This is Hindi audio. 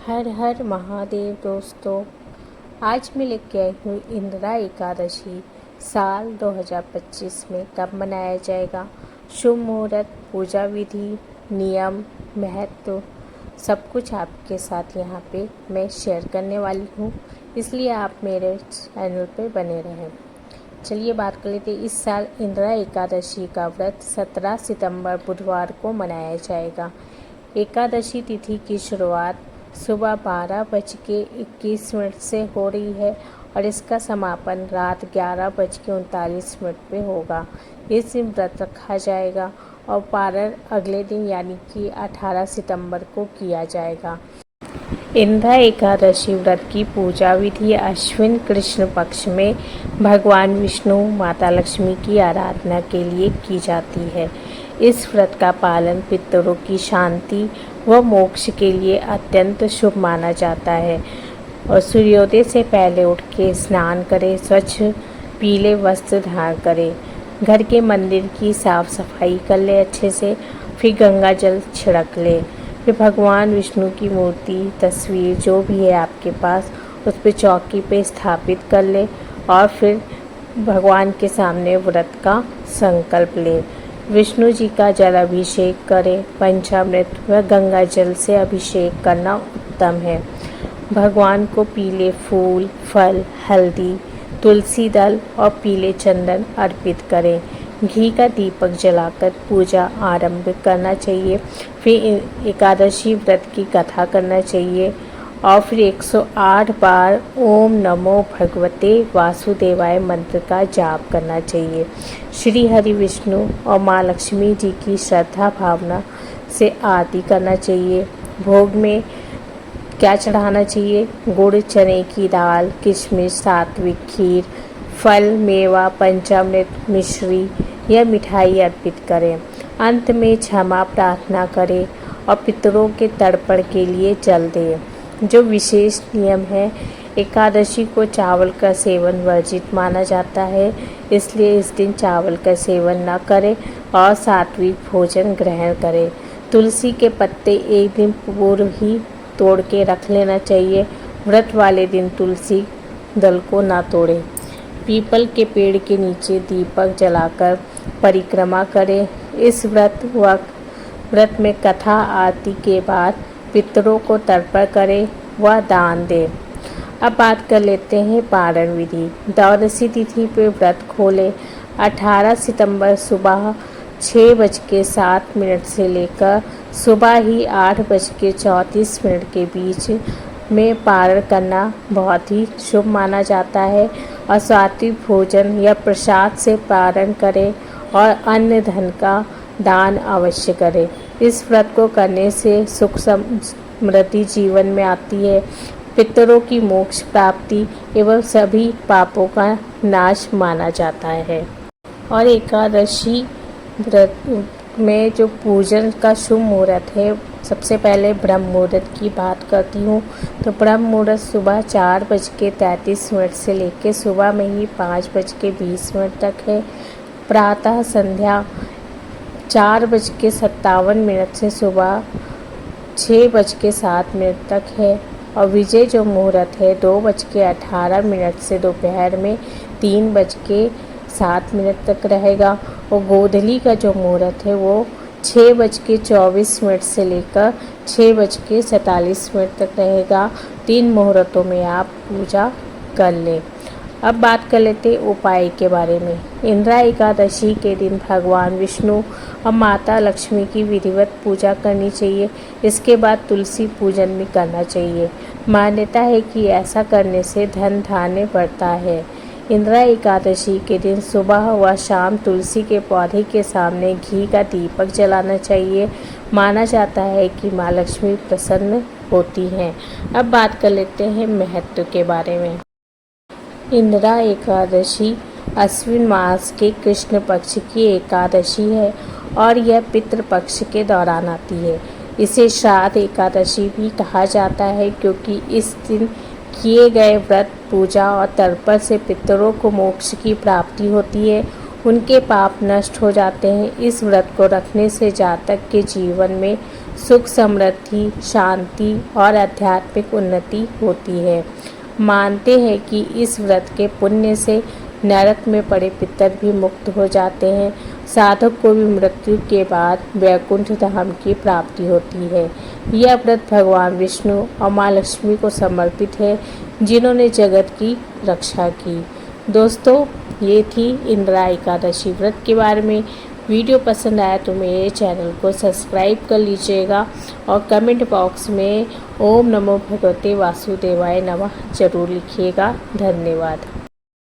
हर हर महादेव दोस्तों। आज मैं लेके आई हूँ इंदिरा एकादशी साल 2025 में कब मनाया जाएगा। शुभ मुहूर्त, पूजा विधि, नियम, महत्व सब कुछ आपके साथ यहाँ पे मैं शेयर करने वाली हूँ, इसलिए आप मेरे चैनल पे बने रहें। चलिए बात कर लेते हैं। इस साल इंदिरा एकादशी का व्रत 17 सितंबर बुधवार को मनाया जाएगा। एकादशी तिथि की शुरुआत सुबह 12:21 से हो रही है और इसका समापन रात 11:39 पे होगा। इस दिन व्रत रखा जाएगा और पारण अगले दिन यानी कि 18 सितंबर को किया जाएगा। इंदिरा एकादशी व्रत की पूजा विधि अश्विन कृष्ण पक्ष में भगवान विष्णु माता लक्ष्मी की आराधना के लिए की जाती है। इस व्रत का पालन पितरों की शांति व मोक्ष के लिए अत्यंत शुभ माना जाता है। और सूर्योदय से पहले उठ के स्नान करें, स्वच्छ पीले वस्त्र धारण करें, घर के मंदिर की साफ सफाई कर ले अच्छे से, फिर गंगा जल छिड़क ले, फिर भगवान विष्णु की मूर्ति तस्वीर जो भी है आपके पास उस पर चौकी पे स्थापित कर ले और फिर भगवान के सामने व्रत का संकल्प ले। विष्णु जी का जल अभिषेक करें। पंचामृत व गंगा जल से अभिषेक करना उत्तम है। भगवान को पीले फूल, फल, हल्दी, तुलसी दल और पीले चंदन अर्पित करें। घी का दीपक जलाकर पूजा आरंभ करना चाहिए। फिर एकादशी व्रत की कथा करना चाहिए और फिर 108 बार ओम नमो भगवते वासुदेवाय मंत्र का जाप करना चाहिए। श्री हरि विष्णु और माँ लक्ष्मी जी की श्रद्धा भावना से आरती करना चाहिए। भोग में क्या चढ़ाना चाहिए? गुड़, चने की दाल, किशमिश, सात्विक खीर, फल, मेवा, पंचामृत, मिश्री या मिठाई अर्पित करें। अंत में क्षमा प्रार्थना करें और पितरों के तर्पण के लिए जल दें। जो विशेष नियम है, एकादशी को चावल का सेवन वर्जित माना जाता है, इसलिए इस दिन चावल का सेवन न करें और सात्विक भोजन ग्रहण करें। तुलसी के पत्ते एक दिन पूर्व ही तोड़ के रख लेना चाहिए। व्रत वाले दिन तुलसी दल को ना तोड़ें। पीपल के पेड़ के नीचे दीपक जलाकर परिक्रमा करें। इस व्रत में कथा आरती के बाद पितरों को तर्पण करें व दान दें। अब बात कर लेते हैं पारण विधि। द्वादशी तिथि पर व्रत खोलें। 18 सितंबर सुबह 6:07 से लेकर सुबह ही 8:34 के बीच में पारण करना बहुत ही शुभ माना जाता है और सात्विक भोजन या प्रसाद से पारण करें और अन्न धन का दान अवश्य करें। इस व्रत को करने से सुख समृद्धि जीवन में आती है, पितरों की मोक्ष प्राप्ति एवं सभी पापों का नाश माना जाता है। और एकादशी व्रत में जो पूजन का शुभ मुहूर्त है, सबसे पहले ब्रह्म मुहूर्त की बात करती हूँ। तो ब्रह्म मुहूर्त सुबह 4:33 से लेकर सुबह में ही 5:20 तक है। प्रातः संध्या 4:57 से सुबह 6:07 तक है। और विजय जो मुहूर्त है 2:18 से दोपहर में 3:07 तक रहेगा। और गोधूली का जो मुहूर्त है वो 6:24 से लेकर 6:47 तक रहेगा। 3 मुहूर्तों में आप पूजा कर लें। अब बात कर लेते हैं उपाय के बारे में। इंदिरा एकादशी के दिन भगवान विष्णु और माता लक्ष्मी की विधिवत पूजा करनी चाहिए। इसके बाद तुलसी पूजन भी करना चाहिए। मान्यता है कि ऐसा करने से धन धान्य बढ़ता है। इंदिरा एकादशी के दिन सुबह व शाम तुलसी के पौधे के सामने घी का दीपक जलाना चाहिए। माना जाता है कि माँ लक्ष्मी प्रसन्न होती हैं। अब बात कर लेते हैं महत्व के बारे में। इंदिरा एकादशी अश्विन मास के कृष्ण पक्ष की एकादशी है और यह पितृपक्ष के दौरान आती है। इसे श्राद्ध एकादशी भी कहा जाता है क्योंकि इस दिन किए गए व्रत, पूजा और तर्पण से पितरों को मोक्ष की प्राप्ति होती है, उनके पाप नष्ट हो जाते हैं। इस व्रत को रखने से जातक के जीवन में सुख समृद्धि, शांति और आध्यात्मिक उन्नति होती है। मानते हैं कि इस व्रत के पुण्य से नरक में पड़े पितर भी मुक्त हो जाते हैं। साधक को भी मृत्यु के बाद वैकुंठ धाम की प्राप्ति होती है। यह व्रत भगवान विष्णु और माँ लक्ष्मी को समर्पित है, जिन्होंने जगत की रक्षा की। दोस्तों, ये थी इंदिरा एकादशी व्रत के बारे में। वीडियो पसंद आया तो मेरे चैनल को सब्सक्राइब कर लीजिएगा और कमेंट बॉक्स में ओम नमो भगवते वासुदेवाय नमः जरूर लिखिएगा। धन्यवाद।